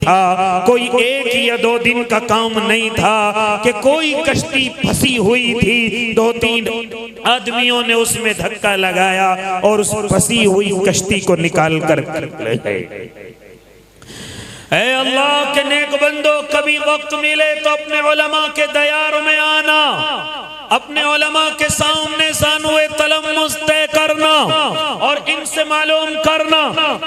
था, कोई एक या दो दिन का काम नहीं था कि कोई कश्ती फंसी हुई थी, दो तीन आदमियों ने उसमें धक्का लगाया और उस फंसी हुई कश्ती को निकाल कर ले गए। ऐ अल्लाह के नेक बंदो, कभी वक्त मिले तो अपने उलमा के दयार में आना, अपने उलमा के सामने ज़ानुए तलम्मुस तय करना और इनसे मालूम करना।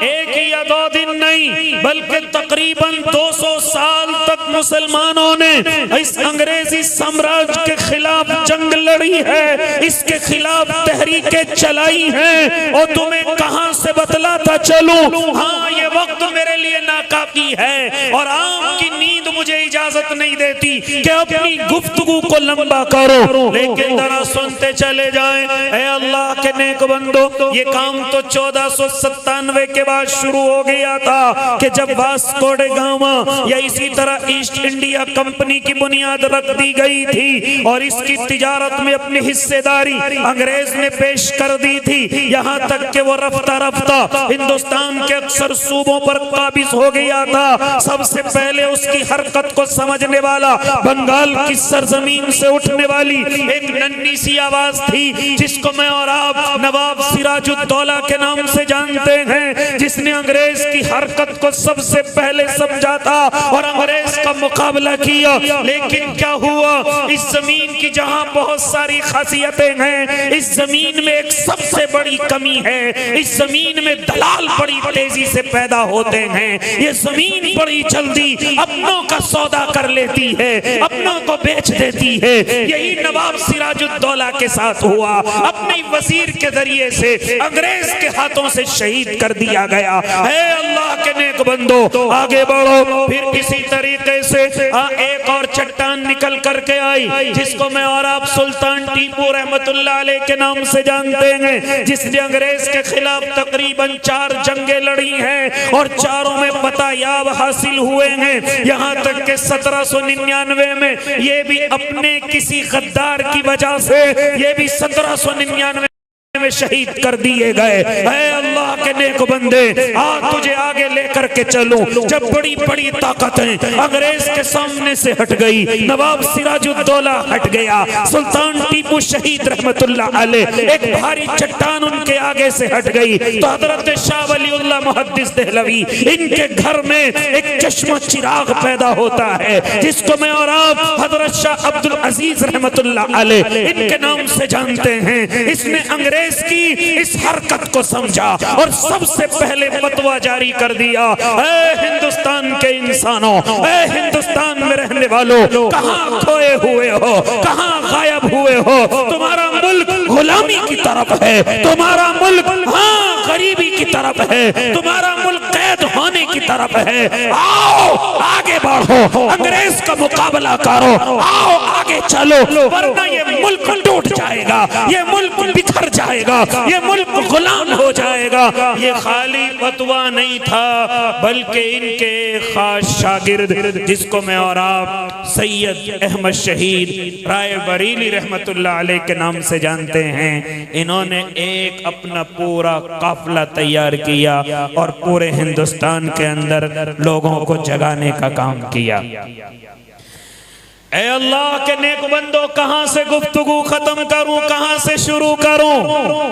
एक या दो दिन नहीं बल्कि तकरीबन 200 साल तक मुसलमानों ने इस अंग्रेजी साम्राज्य के खिलाफ जंग लड़ी है, इसके खिलाफ तहरीकें चलाई हैं और तुम्हें कहां से बतलाता चलूं। हाँ, ये वक्त मेरे लिए नाकाफी है और आपकी नींद मुझे इजाजत नहीं देती कि अपनी गुफ्तगू को लंबा करो, लेकिन जरा सुनते चले जाएं। ऐ अल्लाह के नेक बंदो, ये काम तो 1497 के बाद शुरू हो गया था कि जब वास्को ड गामा या इसी तरह ईस्ट इंडिया कंपनी की बुनियाद रख दी गई थी और इसकी तिजारत में अपनी हिस्सेदारी अंग्रेज ने पेश कर दी थी, यहाँ तक कि वो रफ्ता रफ्ता हिंदुस्तान के अक्सर सूबों पर काबिज हो गया था। सबसे पहले उसकी हरकत को समझने वाला बंगाल की सरजमीन से उठने वाली एक नन्ही सी आवाज थी जिसको मैं और आप नवाब सिराजुद्दौला के नाम से जानते हैं, जिसने अंग्रेज की हरकत को सबसे पहले समझा था और अंग्रेज का मुकाबला किया। लेकिन क्या हुआ, इस जमीन की जहां बहुत सारी खासियतें हैं, इस जमीन में एक सबसे बड़ी कमी है, इस जमीन में दलाल बड़ी तेजी से पैदा होते हैं। ये जमीन बड़ी जल्दी अपनों का सौदा कर लेती है, अपनों को बेच देती है। यही नवाब सिराजुद्दौला के साथ हुआ, अपने वजीर के जरिए से अंग्रेज के हाथों से शहीद कर दिया गया है। अल्लाह के नेक बंदो, आगे बढ़ो। फिर इसी तरीके से एक और चट्टान निकल करके आई जिसको मैं और आप सुल्तान टीपू रहमतुल्लाह अलैह के नाम से जानते हैं, जिसने अंग्रेज के खिलाफ तकरीबन 4 जंगें लड़ी हैं और चारों में फतहयाब हासिल हुए हैं। यहाँ तक के 1799 में ये भी अपने किसी गद्दार की वजह से ये भी 1799 में शहीद कर दिए गए। ऐ अल्लाह के नेक बंदे, आज तुझे आगे लेकर के चलूं। जब बड़ी बड़ी ताकतें अंग्रेज के सामने से हट गई, नवाब सिराजुद्दौला हट गया, सुल्तान टीपू शहीद रहमतुल्लाह अलैह, एक भारी चट्टान उनके आगे से हट गई, तो हजरत शाह वलीउल्लाह मुहद्दिस देहलवी, इनके घर में एक चश्मा चिराग पैदा होता है जिसको मैं और आप हजरत शाह अब्दुल अजीज रहमतुल्लाह अलैह इनके नाम से जानते हैं। इसने अंग्रेज की इस हरकत को समझा और सबसे पहले फतवा जारी कर दिया, ऐ हिंदुस्तान के इंसानों, ऐ हिंदुस्तान में रहने वालों, कहां खोए हुए हो, कहां गायब हुए हो? तुम्हारा मुल्क गुलामी की तरफ है, तुम्हारा मुल्क हाँ गरीबी की तरफ है, तुम्हारा मुल्क कैद होने की तरफ है। आओ आगे बढ़ो, अंग्रेज का मुकाबला करो, आओ आगे चलो, वरना ये मुल्क टूट जाएगा, ये मुल्क बिखर जाएगा, ये मुल्क गुलाम हो जाएगा। ये खाली फतवा नहीं था बल्कि इनके खास शागिर्द जिसको मैं और आप सैयद अहमद शहीद राय बरेली रहमतुल्लाह अलैह के नाम से जानते हैं, इन्होंने एक अपना पूरा काफिला तैयार किया और पूरे हिंदुस्तान के अंदर लोगों को जगाने का काम किया। ऐ अल्लाह के नेक बंदो, कहां से गुफ्तगू खत्म करूं, कहां से शुरू करूं?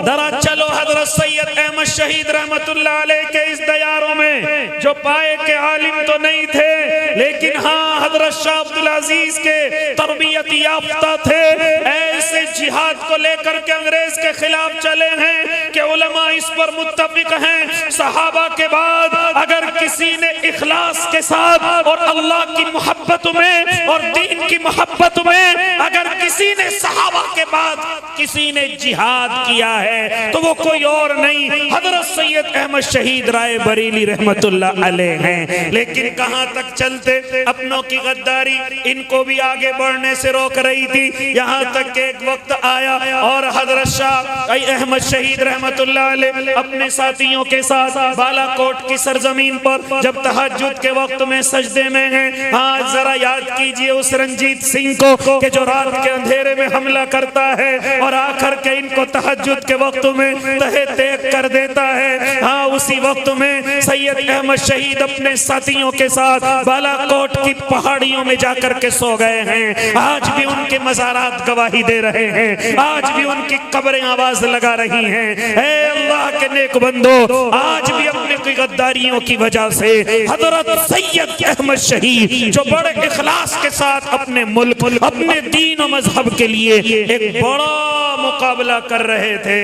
जरा चलो हजरत सैयद अहमद शहीद रहमतुल्लाह अलैह के इस दयारों में, जो पाए के आलिम तो नहीं थे लेकिन हाँ हजरत शाह अब्दुल अजीज के तरबियत याफ्ता थे, ऐसे जिहाद को लेकर के अंग्रेज के खिलाफ चले हैं कि उलमा इस पर मुत्तफिक हैं, सहाबा के बाद अगर किसी ने इखलास के साथ और अल्लाह की मोहब्बत में और दीन की मोहब्बत में अगर किसी ने सहाबा के बाद किसी ने जिहाद किया है तो वो कोई और नहीं हजरत सैयद अहमद शहीद राय बरेली रहमतुल्लाह अलैह हैं। लेकिन कहां तक चलते, अपनों की गद्दारी इनको भी आगे बढ़ने से रोक रही थी। यहां तक कि एक वक्त आया और हजरत शाह अहमद शहीद रहमतुल्लाह अलैह अपने साथियों के साथ बालाकोट की सरजमीन पर जब तहज्जुद के वक्त में सजदे में हैं, आज जरा याद कीजिए उस रंजीत सिंह को कि जो रात के अंधेरे में हमला करता है और आकर के इनको तहज्जुद के वक्त में तहे तेग कर देता है। हाँ, उसी वक्त में सैयद अहमद शहीद अपने साथियों के साथ बालाकोट की पहाड़ियों में जाकर के सो गए हैं। आज भी उनके मज़ारात गवाही दे रहे हैं, आज भी उनकी कब्रें आवाज लगा रही हैं। ऐ अल्लाह के नेक बंदो, आज भी अपने कोई गद्दारियों की वजह से हजरत सैयद अहमद शहीद जो बड़े इखलास के साथ अपने मुल्क, अपने दीन और मजहब के लिए एक बड़ा मुकाबला कर रहे थे,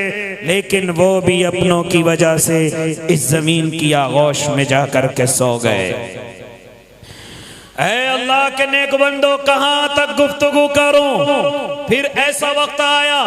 लेकिन वो भी अपनों की वजह से इस जमीन की आगोश में जाकर के सो गए। ऐ अल्लाह के नेक बंदो, कहां तक गुफ्तगू करूं? फिर ऐसा वक्त आया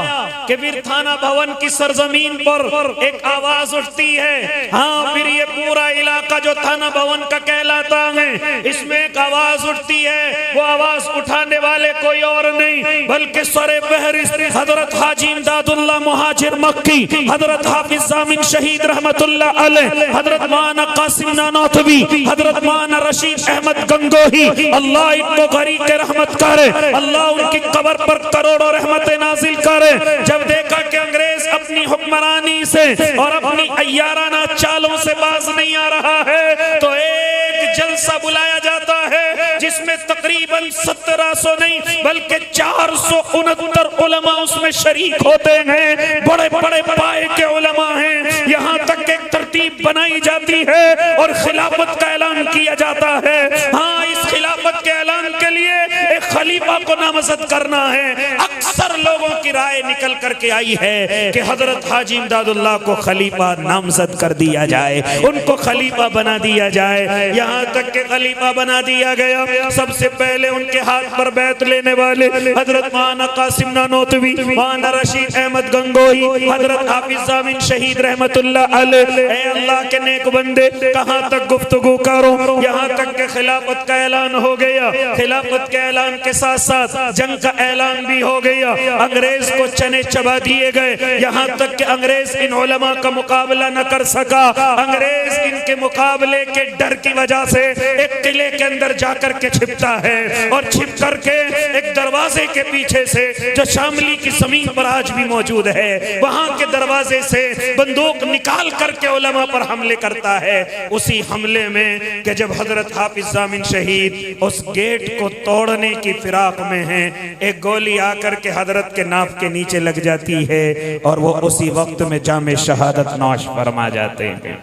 कि फिर थाना भवन की सरजमीन पर एक आवाज उठती है। हाँ, फिर ये पूरा इलाका जो थाना भवन का कहलाता है, इसमें एक आवाज उठती है। वो आवाज उठाने वाले कोई और नहीं बल्कि सरे बहरिस्त हजरत हाजी इमदादुल्लाह मुहाजिर मक्की, हजरत हाफिज जामिन शहीद रहमतुल्लाह अलैह, हजरत मौलाना कासिम नानोतवी, हजरत मौलाना रशीद अहमद गंगोही, अल्लाह इनको गरीब के रहमत करे, अल्लाह उनकी कब्र पर करोड़ों रहमतें नाजिल करे। जब देखा कि अंग्रेज अपनी हुक्मरानी से और अपनी अय्याराना चालों से बाज नहीं आ रहा है, तो एक जलसा बुलाया जाता है जिसमें तकरीबन 1700 नहीं बल्कि 469 उलमा उसमें शरीक होते हैं। बड़े बड़े पाए के उलमा हैं। यहाँ तक एक तरतीब बनाई जाती है और खिलाफत का ऐलान किया जाता है। हाँ, इस खिलाफत के ऐलान के लिए एक खलीफा को नामजद करना है। अक्सर लोगों की राय निकल करके आई है कि हजरत हाजी इमदादुल्लाह को खलीफा नामजद कर दिया जाए, उनको खलीफा बना दिया जाए। यहाँ तक के खलीफा बना दिया गया। सबसे पहले उनके हाथ पर बैत लेने वाले हजरत मौलाना कासिम नानोतवी, मौलाना रशीद अहमद गंगोही, हजरत हाफिज जामिन शहीद रहमतुल्लाह अलैह। ऐ अल्लाह के नेक बंदे, कहां तक गुफ्तगू करो? यहाँ तक के खिलाफत का ऐलान हो गया। खिलाफत के ऐलान के साथ साथ जंग का ऐलान भी हो गया। अंग्रेज को चने चबा दिए गए। यहाँ तक कि अंग्रेज इन उलमा का मुकाबला न कर सका। अंग्रेज इनके मुकाबले के डर की वजह से एक किले के अंदर जाकर के छिपता है और छिप करके एक दरवाजे के पीछे से जो शामली की जमीन पर आज भी मौजूद है, वहां के दरवाजे से बंदूक निकाल करके उलमा पर हमले करता है। उसी हमले में कि जब हजरत हाफिज जामिन शहीद उस गेट को तोड़ने की फिराक में हैं, एक गोली आकर के हजरत के नाक के नीचे लग जाती है और वो उसी वक्त में जामे शहादत नौश फरमा जाते हैं।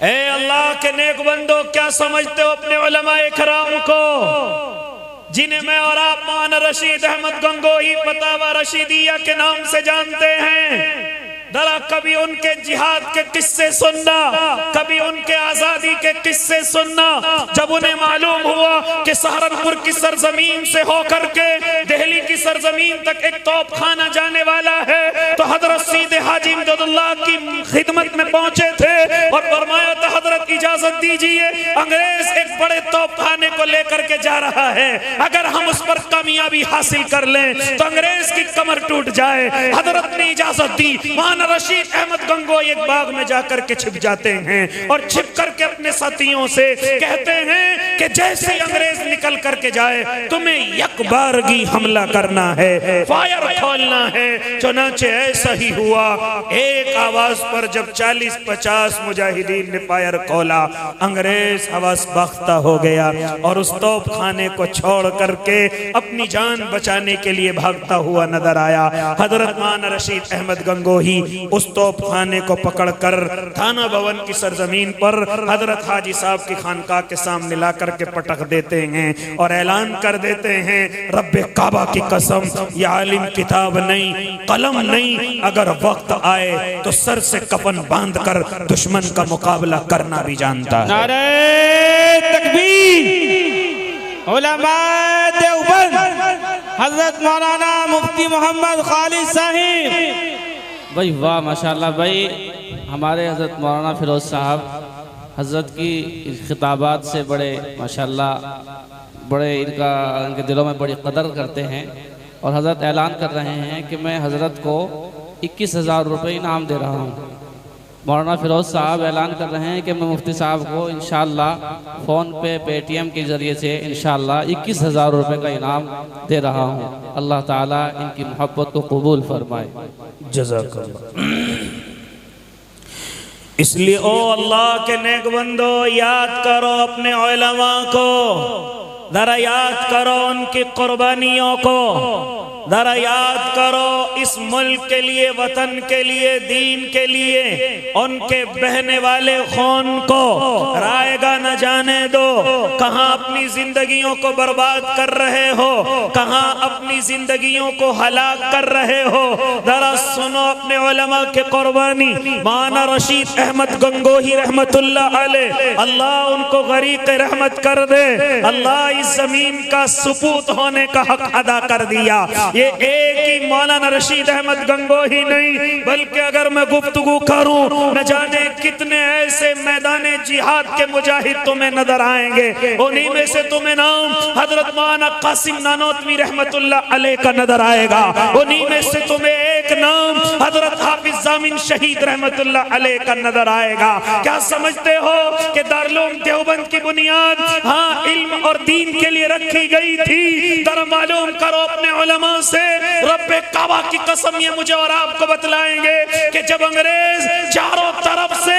ऐ अल्लाह के नेक बंदो, क्या समझते हो अपने उलमाए कराम को, जिन्हें मैं और आप मौलाना रशीद अहमद गंगोही फतावा रशीदिया के नाम से जानते हैं? जरा कभी उनके जिहाद के किस्से सुनना, कभी उनके आजादी के किस्से सुनना। जब उन्हें मालूम हुआ कि सहारनपुर की सरजमीन से होकर के दिल्ली की सरजमीन तक एक तोपखाना जाने वाला है, तो हजरत सीधे हाजी इमदादुल्लाह की खिदमत में पहुंचे थे और फरमाया था, हजरत इजाजत दीजिए, अंग्रेज एक बड़े तोपखाने को लेकर के जा रहा है, अगर हम उस पर कामयाबी हासिल कर लें तो अंग्रेज की कमर टूट जाए। हजरत ने इजाजत दी। रशीद अहमद गंगोही एक बाग में जाकर के छिप जाते हैं और छिप करके अपने साथियों से कहते हैं कि जैसे अंग्रेज निकल करके जाए, तुम्हें यकबारगी हमला करना है, फायर खोलना है। चुनांचे ऐसा ही हुआ। एक आवाज पर जब 40-50 मुजाहिदीन ने फायर खोला, अंग्रेज हवस बख्ता हो गया और उस तोपखाने को छोड़ करके अपनी जान बचाने के लिए भागता हुआ नजर आया। हजरत मौलाना रशीद अहमद गंगोही उस तोपखाने को पकड़कर थाना भवन की सरजमीन पर हजरत हाजी साहब की खानकाह के सामने ला करके पटक देते हैं और ऐलान कर देते हैं, रब्बे काबा की कसम, ये आलिम किताब नहीं, कलम नहीं, अगर वक्त आए तो सर से कफन बांध कर दुश्मन का मुकाबला करना भी जानता है। नारे तकबीर, उलमा देवबंद, हजरत मौलाना मुफ्ती मोहम्मद खालिद साहिब। भाई वाह, माशाल्लाह भाई, हमारे हजरत मौलाना फिरोज साहब हजरत की खिताबात से बड़े माशाल्लाह बड़े इनके दिलों में बड़ी कदर करते हैं। और हज़रत ऐलान कर रहे हैं कि मैं हज़रत को 21,000 रुपये इनाम दे रहा हूँ। मौलाना फिरोज़ साहब ऐलान कर रहे हैं कि मैं मुफ्ती साहब को इंशाअल्लाह फ़ोन पे पेटीएम के ज़रिए से इंशाअल्लाह 21,000 रुपये का इनाम दे रहा हूँ। अल्लाह ताला इनकी मोहब्बत को कबूल फरमाए। जज़ाकल्लाह। इसलिए ओ अल्लाह के नेक बंदो, याद करो अपने उलमा को, जरा याद करो उनकी कुर्बानियों को, जरा याद करो इस मुल्क के लिए, वतन के लिए, दीन के लिए उनके बहने वाले खून को रायगा न जाने दो। कहां अपनी जिंदगियों को बर्बाद कर रहे हो, कहां अपनी जिंदगियों को हलाक कर रहे हो। जरा सुनो अपने उलमा के कुर्बानी। मौलाना रशीद अहमद गंगोही रहमतुल्लाह अलैह, अल्लाह उनको गरीक रहमत कर दे। अल्लाह इस जमीन का सुपूत होने का हक अदा कर दिया। ये एक ही मौलाना रशीद अहमद गंगोही नहीं, बल्कि अगर मैं गुफ्तगू करूं न जाने कितने ऐसे मैदाने जिहाद के मुजाहिद तुम्हें नजर आएंगे। उन्हीं में से तुम्हें नाम हजरत मौलाना कासिम नानोतवी रहमतुल्लाह अलैह का नजर आएगा। उन्हीं में से तुम्हें एक नाम हजरत हाफिज जामिन शहीद रहमतुल्लाह अलैह का नजर आएगा। क्या समझते हो कि दारुल देवबंद की बुनियाद हाँ इल्म और दीन के लिए रखी गई थी? जरा मालूम करो अपने उलमा से। रब्बे काबा की कसम ये मुझे और आपको बतलाएंगे कि जब अंग्रेज चारों तरफ से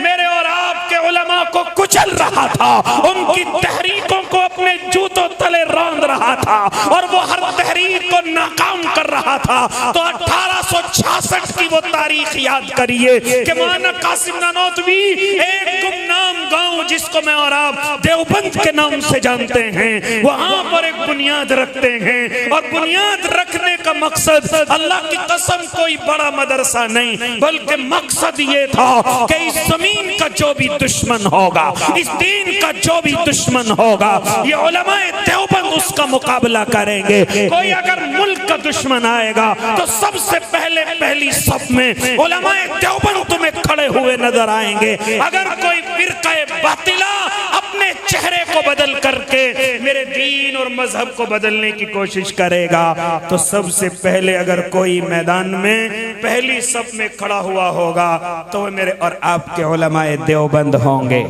मेरे और आपके उलमा को कुचल रहा था, उनकी तहरीकों को अपने जूतों तले रौंद रहा था और वो हर तहरीक को नाकाम कर रहा था, तो 1866 की वो तारीख याद करिए कि मौलाना कासिम नानोतवी एक गुमनाम गांव जिसको मैं और आप देवबंद के नाम से जानते हैं, वहां पर एक बुनियाद रखते हैं। और बुनियाद रखने का मकसद अल्लाह की कसम कोई बड़ा मदरसा नहीं, बल्कि मकसद ये था कि इस जमीन का जो भी दुश्मन होगा, इस दीन का जो भी दुश्मन होगा, ये उलमाए देवबंद उसका मुकाबला करेंगे। कोई अगर मुल्क का दुश्मन आएगा तो सबसे पहले पहली सफ में उलमाए देवबंद तुम्हें खड़े हुए नजर आएंगे। अगर कोई फिरकाए बातिला अपने चेहरे को बदल करके मेरे दीन और मजहब को बदलने की कोशिश करेगा, तो सबसे पहले अगर कोई मैदान में पहली सफ में खड़ा हुआ होगा तो वो मेरे और आपके उलमाए देवबंद होंगे।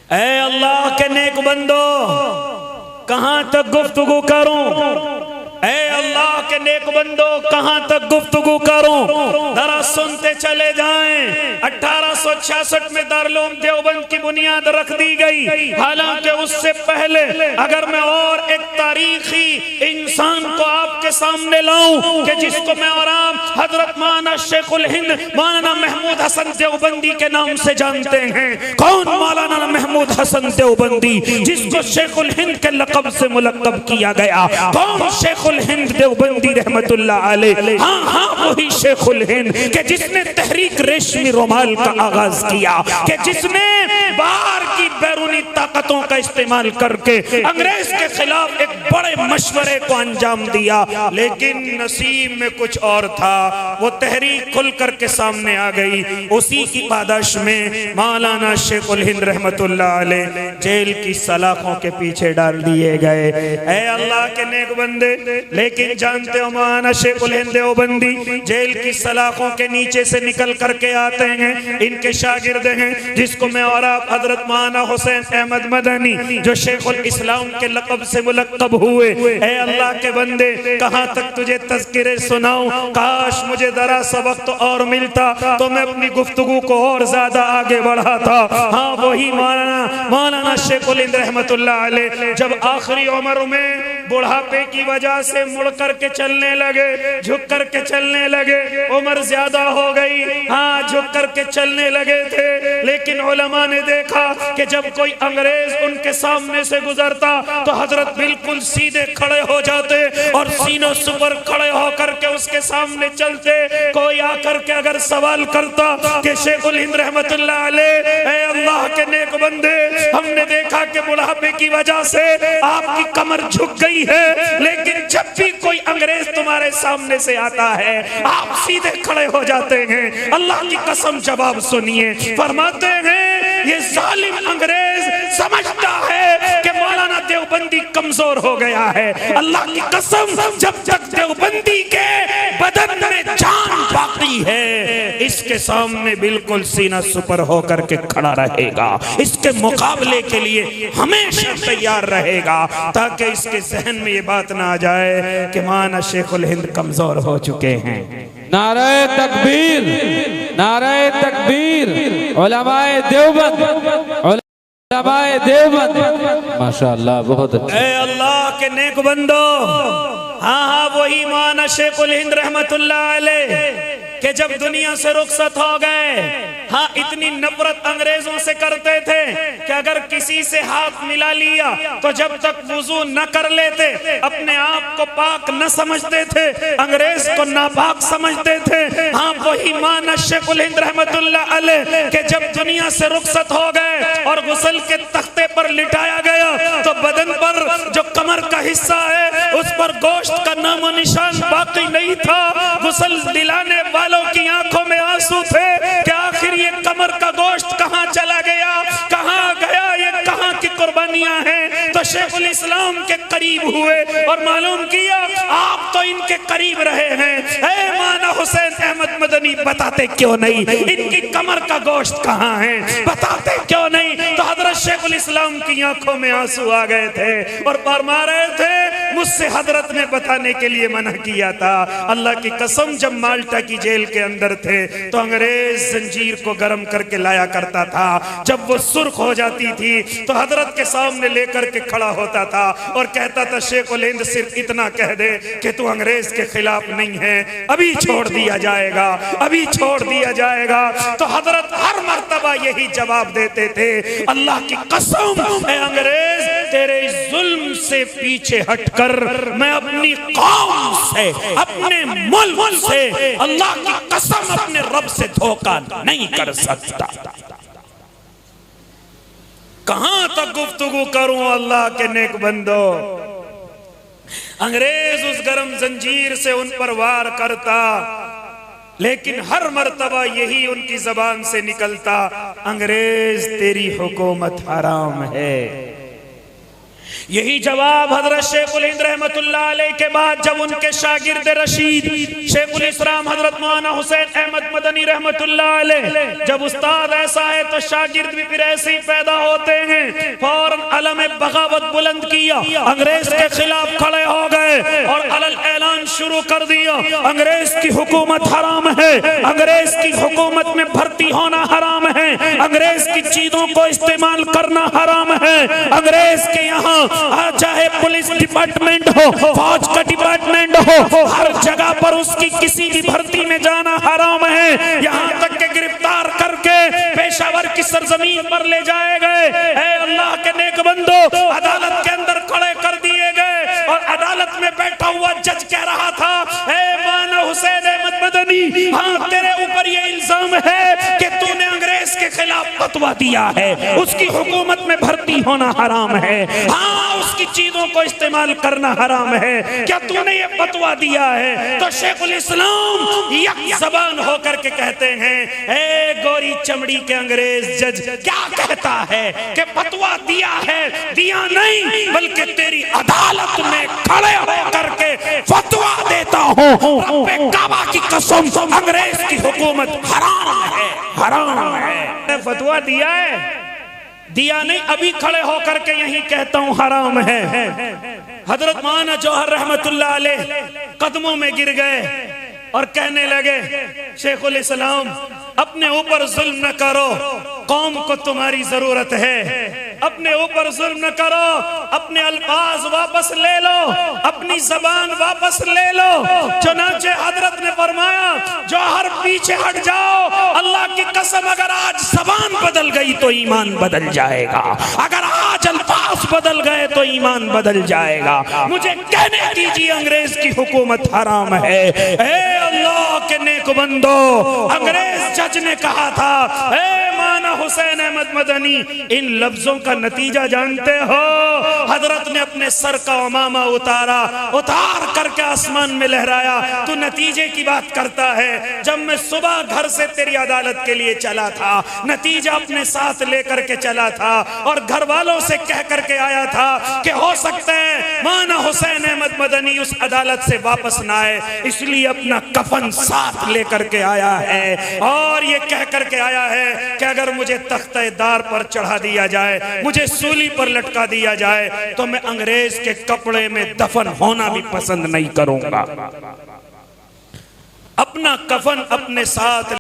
ऐ अल्लाह के नेक बंदो, कहां तक गुफ्तगू करूं? ऐ अल्लाह के नेक बंदो, कहां तक गुफ्तगू करूं? जरा सुनते चले जाएं। 1866 में दारुल देवबंद की बुनियाद रख दी गई। हालांकि उससे पहले अगर मैं और एक तारीखी इंसान को आपके सामने लाऊं कि जिसको मैं और आप हजरत मौलाना शेखुल हिंद मौलाना महमूद हसन देवबंदी के नाम से जानते हैं। कौन मौलाना महमूद हसन देवबंदी, जिसको शेखुल हिंद के लक़ब से मुलक़्क़ब किया गया? कौन शेखुल हिंद देवबंदी रहमतुल्लाह अलैह? हाँ वही शेखुल हिंद के जिसने तहरीक रेशमी रुमाल का आगाज किया, कि जिसने बाहर की बैरूनी ताकतों का इस्तेमाल करके अंग्रेज के खिलाफ एक बड़े मशवरे को अंजाम दिया। लेकिन नसीब में कुछ और था, वो तहरीक खुल करके सामने आ गई। उसी की पादाश में मौलाना शेखुल हिंद रहमतुल्लाह अलैह जेल की सलाखों के पीछे डाल दिए गए। ऐ अल्लाह के नेक बंदे, लेकिन जानते हो मौलाना शेखुल हिंद देवबंदी जेल की सलाखों के नीचे से निकल करके आते हैं। इनके शागिर्द हैं जिसको मैं और आप हजरत मौलाना हुसैन अहमद मदनी, जो शेखुल इस्लाम के लक़ब से मुलक़्क़ब हुए। ऐ अल्लाह के बंदे, कहां तक तुझे तज़किरे सुनाऊं? काश मुझे जरा सा वक्त और मिलता तो मैं अपनी गुफ्तगू को और ज्यादा आगे बढ़ाता। हाँ वही मौलाना शेखुल हिंद रहमतुल्लाह अलैह जब आखिरी उम्र में बुढ़ापे की वजह से मुड़ करके चलने लगे, झुक करके चलने लगे, उम्र ज्यादा हो गई, हाँ झुक करके चलने लगे थे। लेकिन उलमा ने देखा कि जब कोई अंग्रेज उनके सामने से गुजरता तो हजरत बिल्कुल सीधे खड़े हो जाते और सीनों सुपर खड़े होकर के उसके सामने चलते। कोई आकर के अगर सवाल करता कि शेखुल हिंद रहमतुल्लाह अलैह, ऐ अल्लाह के नेक बंदे, हमने देखा कि बुढ़ापे की वजह से आपकी कमर झुक गई है, लेकिन जब भी कोई अंग्रेज तुम्हारे सामने से आता है आप सीधे खड़े हो जाते हैं। अल्लाह की कसम जवाब सुनिए, फरमाते हैं ये जालिम अंग्रेज समझता है कि मौलाना देवबंदी कमजोर हो गया है। अल्लाह की कसम, जब तक देवबंदी के बदन में जान बाकी है, इसके सामने बिल्कुल सीना सुपर होकर के खड़ा रहेगा, इसके मुकाबले के लिए हमेशा तैयार रहेगा, ताकि इसके जहन में ये बात ना आ जाए कि माना शेखुल हिंद कमजोर हो चुके हैं। नाराए तकबीर, नाराए तकबीर, उलमाए देवबंद, उलमाए देवबंद, माशाअल्लाह बहुत अच्छा। ए अल्लाह के नेक बंदो, हाँ हाँ वही माना शेखुल हिंद रहमतुल्लाह अलैह कि जब दुनिया से रुखसत हो गए, हाँ इतनी नफरत अंग्रेजों से करते थे कि अगर किसी से हाथ मिला लिया तो जब तक वुजू न कर लेते अपने आप को पाक न समझते थे, अंग्रेज को नापाक समझते थे। हाँ वही माना शेखुल हिंद रहमतुल्लाह अलैह कि जब दुनिया से रुखसत हो गए और गुस्ल के तख्ते पर लिटाया गया तो बदन पर जो कमर का हिस्सा है उस पर गोश्त का नामो निशान बाकी नहीं था। गुस्ल दिलाने वालों की आंखों में आंसू थे कि आखिर ये कमर का गोश्त कहां चला गया, कहां गया, ये कहां की कुर्बानियां हैं। तो शेखुल इस्लाम के करीब हुए और मालूम किया आप तो इनके करीब रहे हैं। ऐ माना हुसैन अहमद मदनी बताते क्यों नहीं इनकी कमर का गोश्त कहां है, बताते क्यों नहीं। तो हजरत शेखुल इस्लाम की आंखों में आंसू आ गए थे और फरमा रहे थे मुझसे हजरत ने बताने के लिए मना किया था। अल्लाह की कसम, जब माल्टा की जेल के अंदर थे तो अंग्रेज जंजीर को गर्म करके लाया करता था, जब वो सुर्ख हो जाती थी तो हजरत के सामने लेकर के खड़ा होता था और कहता था शेखुल हिंद सिर्फ इतना कह दे कि तू अंग्रेज के खिलाफ नहीं है, अभी छोड़ दिया जाएगा, अभी छोड़ दिया जाएगा। तो हजरत हर मर्तबा यही जवाब देते थे, अल्लाह की कसम है अंग्रेज तेरे जुल्म से पीछे हटकर मैं अपनी कौम से, अपने मुल्क से, अल्लाह की कसम अपने रब से धोखा नहीं कर सकता। कहां तक गुफ्तगू करूं अल्लाह के नेक बंदो। अंग्रेज उस गरम जंजीर से उन पर वार करता, लेकिन हर मर्तबा यही उनकी जबान से निकलता, अंग्रेज तेरी हुकूमत हराम है। यही जवाब हजरत शेखुल हिंद रहमतुल्लाह अलैह के बाद जब उनके शागिर्द रशीद शेखुल इस्लाम हजरत मौलाना हुसैन अहमद मदनी रहमतुल्लाह अलैह, जब उस्ताद ऐसा है तो शागिर्द भी फिर ऐसे ही पैदा होते हैं। फौरन अलम बगावत बुलंद किया, अंग्रेज के खिलाफ खड़े हो गए और अलल ऐलान शुरू कर दिया, अंग्रेज की हुकूमत हराम है, अंग्रेज की हुकूमत में भर्ती होना हराम है, अंग्रेज की चीजों को इस्तेमाल करना हराम है, अंग्रेज के यहाँ चाहे पुलिस डिपार्टमेंट हो, फौज का डिपार्टमेंट हो, हर जगह पर उसकी किसी भी भर्ती में जाना हराम है। यहाँ तक के गिरफ्तार करके पेशावर की सरजमीन पर ले जाए गए। ऐ अल्लाह के नेक बंदो, अदालत के अंदर खड़े कर दिए गए और अदालत में बैठा हुआ जज कह रहा था, ऐ मौलाना हुसैन अहमद मदनी, हाँ तेरे ऊपर ये इल्जाम है कि तूने अंग्रेज के खिलाफ फतवा दिया है, उसकी हुकूमत में भर्ती होना हराम है, हाँ उसकी चीजों को इस्तेमाल करना हराम है, क्या तूने ये फतवा दिया है? तो शेखुल इस्लाम यक ज़बान होकर के कहते हैं, ए गोरी चमड़ी के अंग्रेज जज, क्या कहता है कि फतवा दिया है? दिया नहीं, बल्कि तेरी अदालत में खड़े होकर के फतवा देता हूँ, रब्बे काबा की कसम, अंग्रेज की हुकूमत हराम है, हराम है। फतवा दिया है? दिया नहीं, अभी खड़े होकर के यही कहता हूं हराम है। हजरत मौलाना जौहर रहमतुल्लाह अलैह कदमों में गिर गए और कहने लगे, शेखुल इस्लाम अपने ऊपर जुल्म न करो, कौम को तुम्हारी जरूरत है, अपने ऊपर जुल्म न करो, अपने अल्फाज वापस ले लो, अपनी जबान वापस ले लो। चुनांचे हजरत ने फरमाया, जौहर पीछे हट जाओ, अल्लाह की कसम अगर आज जबान बदल गई तो ईमान बदल जाएगा, अगर आज अल्फाज बदल गए तो ईमान बदल जाएगा। मुझे कहने दीजिए अंग्रेज की हुकूमत हराम है। अल्लाह के नेक बंदो, अंग्रेज जज ने कहा था, ए माना हुसैन अहमद मदनी, इन लफ्जों का नतीजा जानते हो? हजरत ने अपने सर का उमामा उतार करके आसमान में लहराया। तू नतीजे की बात करता है? जब मैं सुबह घर से तेरी अदालत के लिए चला था, नतीजा अपने साथ लेकर के चला था और घर वालों से कह करके आया था कि हो सकता है माना हुसैन अहमद मदनी उस अदालत से वापस ना आए, इसलिए अपना कफन साथ लेकर के आया है और ये कह करके आया है कि अगर मुझे तख्ते-दार पर चढ़ा दिया जाए, मुझे सूली पर लटका दिया जाए, तो मैं अंग्रेज के कपड़े में दफन होना भी पसंद नहीं करूंगा। अपना कफन अपने साथ